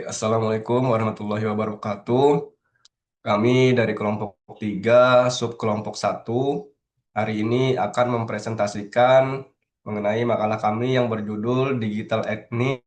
Assalamualaikum warahmatullahi wabarakatuh. Kami dari kelompok 3, subkelompok 1, hari ini akan mempresentasikan mengenai makalah kami yang berjudul Digital Etnik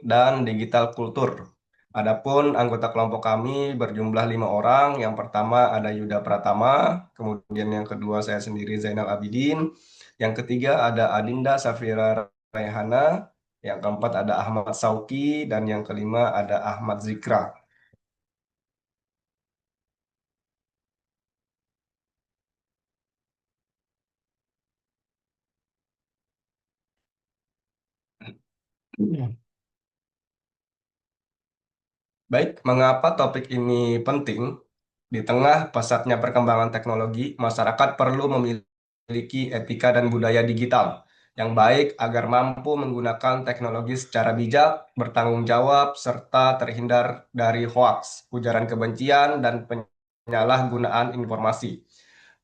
dan Digital Kultur. Adapun anggota kelompok kami berjumlah 5 orang. Yang pertama ada Yuda Pratama, kemudian yang kedua saya sendiri Zainal Abidin, yang ketiga ada Adinda Safira Raihana, yang keempat ada Ahmad Sauki, dan yang kelima ada Ahmad Zikra. Baik, mengapa topik ini penting? Di tengah pesatnya perkembangan teknologi, masyarakat perlu memiliki etika dan budaya digital yang baik agar mampu menggunakan teknologi secara bijak, bertanggung jawab, serta terhindar dari hoaks, ujaran kebencian, dan penyalahgunaan informasi.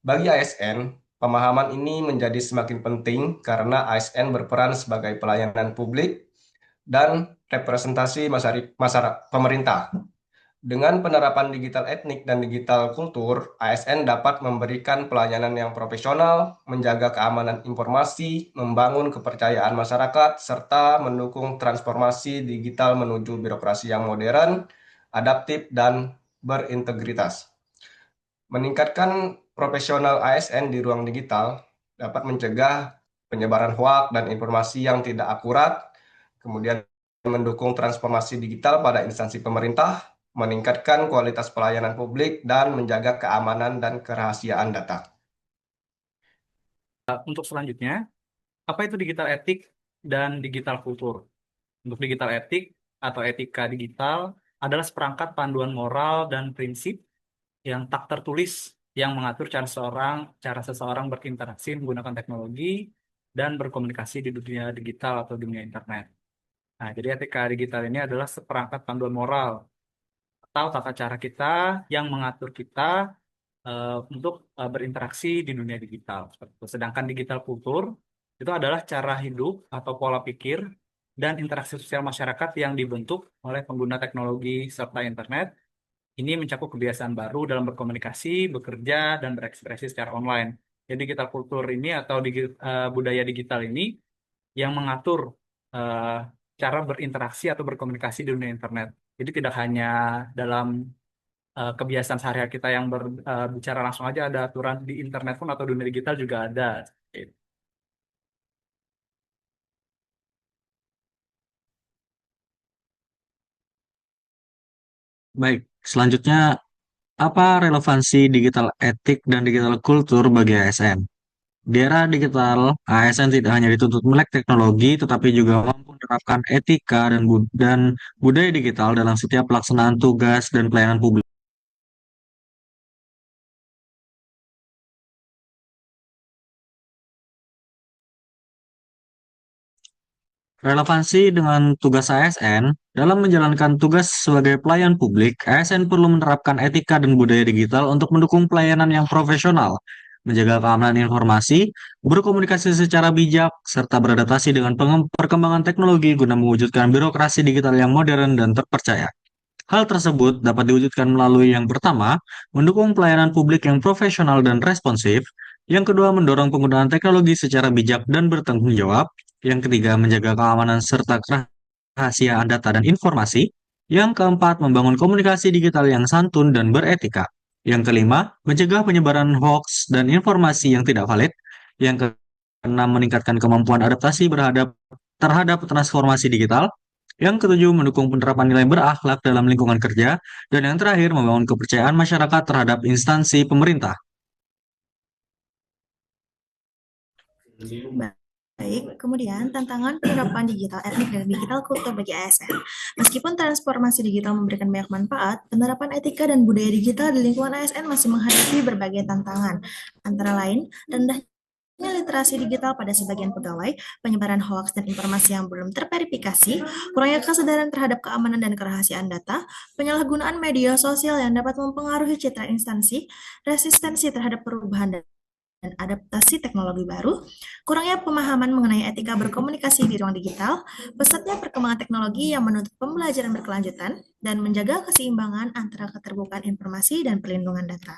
Bagi ASN, pemahaman ini menjadi semakin penting karena ASN berperan sebagai pelayanan publik dan representasi masyarakat pemerintah. Dengan penerapan digital etnik dan digital kultur, ASN dapat memberikan pelayanan yang profesional, menjaga keamanan informasi, membangun kepercayaan masyarakat, serta mendukung transformasi digital menuju birokrasi yang modern, adaptif, dan berintegritas. Meningkatkan profesional ASN di ruang digital dapat mencegah penyebaran hoaks dan informasi yang tidak akurat, kemudian mendukung transformasi digital pada instansi pemerintah, meningkatkan kualitas pelayanan publik, dan menjaga keamanan dan kerahasiaan data. Untuk selanjutnya, apa itu digital etik dan digital kultur? Untuk digital etik atau etika digital adalah seperangkat panduan moral dan prinsip yang tak tertulis yang mengatur cara seseorang berinteraksi menggunakan teknologi dan berkomunikasi di dunia digital atau dunia internet. Nah, jadi etika digital ini adalah seperangkat panduan moral atau tata cara kita yang mengatur kita untuk berinteraksi di dunia digital. Seperti itu. Sedangkan digital kultur itu adalah cara hidup atau pola pikir dan interaksi sosial masyarakat yang dibentuk oleh pengguna teknologi serta internet. Ini mencakup kebiasaan baru dalam berkomunikasi, bekerja, dan berekspresi secara online. Jadi digital kultur ini atau budaya digital ini yang mengatur eh, cara berinteraksi atau berkomunikasi di dunia internet. Jadi tidak hanya dalam kebiasaan sehari-hari kita yang berbicara langsung aja, ada aturan di internet pun atau dunia digital juga ada. Baik, selanjutnya apa relevansi digital etik dan digital kultur bagi ASN? Di era digital, ASN tidak hanya dituntut melek teknologi, tetapi juga mampu menerapkan etika dan budaya digital dalam setiap pelaksanaan tugas dan pelayanan publik. Relevansi dengan tugas ASN dalam menjalankan tugas sebagai pelayan publik, ASN perlu menerapkan etika dan budaya digital untuk mendukung pelayanan yang profesional, menjaga keamanan informasi, berkomunikasi secara bijak, serta beradaptasi dengan perkembangan teknologi guna mewujudkan birokrasi digital yang modern dan terpercaya. Hal tersebut dapat diwujudkan melalui yang pertama, mendukung pelayanan publik yang profesional dan responsif, yang kedua, mendorong penggunaan teknologi secara bijak dan bertanggung jawab, yang ketiga, menjaga keamanan serta kerahasiaan data dan informasi, yang keempat, membangun komunikasi digital yang santun dan beretika, yang kelima, mencegah penyebaran hoaks dan informasi yang tidak valid, yang keenam, meningkatkan kemampuan adaptasi terhadap transformasi digital, yang ketujuh, mendukung penerapan nilai berakhlak dalam lingkungan kerja. Dan yang terakhir, membangun kepercayaan masyarakat terhadap instansi pemerintah. Baik, kemudian tantangan penerapan digital etnik dan digital kultur bagi ASN. Meskipun transformasi digital memberikan banyak manfaat, penerapan etika dan budaya digital di lingkungan ASN masih menghadapi berbagai tantangan, antara lain rendahnya literasi digital pada sebagian pegawai, penyebaran hoaks dan informasi yang belum terverifikasi, kurangnya kesadaran terhadap keamanan dan kerahasiaan data, penyalahgunaan media sosial yang dapat mempengaruhi citra instansi, resistensi terhadap perubahan dan adaptasi teknologi baru, kurangnya pemahaman mengenai etika berkomunikasi di ruang digital, pesatnya perkembangan teknologi yang menuntut pembelajaran berkelanjutan, dan menjaga keseimbangan antara keterbukaan informasi dan perlindungan data.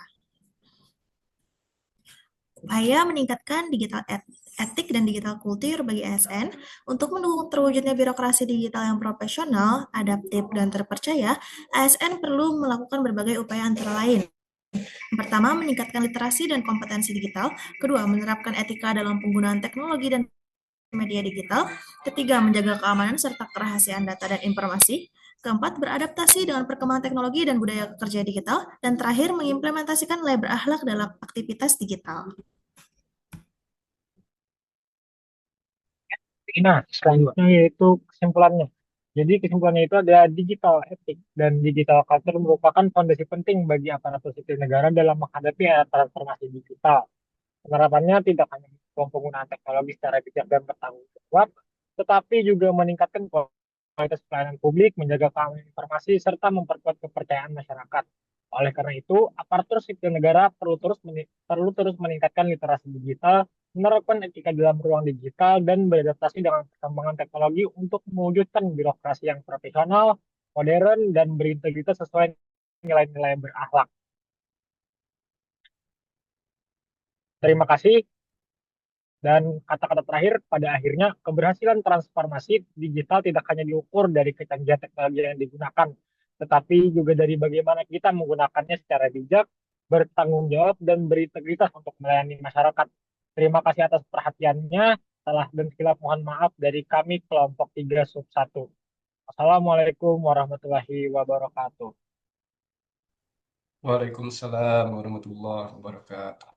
Upaya meningkatkan etik dan digital kultur bagi ASN untuk mendukung terwujudnya birokrasi digital yang profesional, adaptif, dan terpercaya, ASN perlu melakukan berbagai upaya antara lain. Pertama, meningkatkan literasi dan kompetensi digital. Kedua, menerapkan etika dalam penggunaan teknologi dan media digital. Ketiga, menjaga keamanan serta kerahasiaan data dan informasi. Keempat, beradaptasi dengan perkembangan teknologi dan budaya kerja digital. Dan terakhir, mengimplementasikan nilai berakhlak dalam aktivitas digital. Nah, selanjutnya yaitu kesimpulannya. Jadi kesimpulannya itu ada digital etik dan digital culture merupakan fondasi penting bagi aparatur sipil negara dalam menghadapi era transformasi digital. Penerapannya tidak hanya mendukung penggunaan teknologi secara bijak dan bertanggung jawab, tetapi juga meningkatkan kualitas pelayanan publik, menjaga keamanan informasi, serta memperkuat kepercayaan masyarakat. Oleh karena itu, aparatur sipil negara perlu terus meningkatkan literasi digital, menerapkan etika dalam ruang digital, dan beradaptasi dengan perkembangan teknologi untuk mewujudkan birokrasi yang profesional, modern, dan berintegritas sesuai nilai-nilai berakhlak. Terima kasih. Dan kata-kata terakhir, pada akhirnya keberhasilan transformasi digital tidak hanya diukur dari kecanggihan teknologi yang digunakan, tetapi juga dari bagaimana kita menggunakannya secara bijak, bertanggung jawab, dan berintegritas untuk melayani masyarakat. Terima kasih atas perhatiannya. Salah dan silap mohon maaf dari kami kelompok 3 sub 1. Assalamualaikum warahmatullahi wabarakatuh. Waalaikumsalam warahmatullahi wabarakatuh.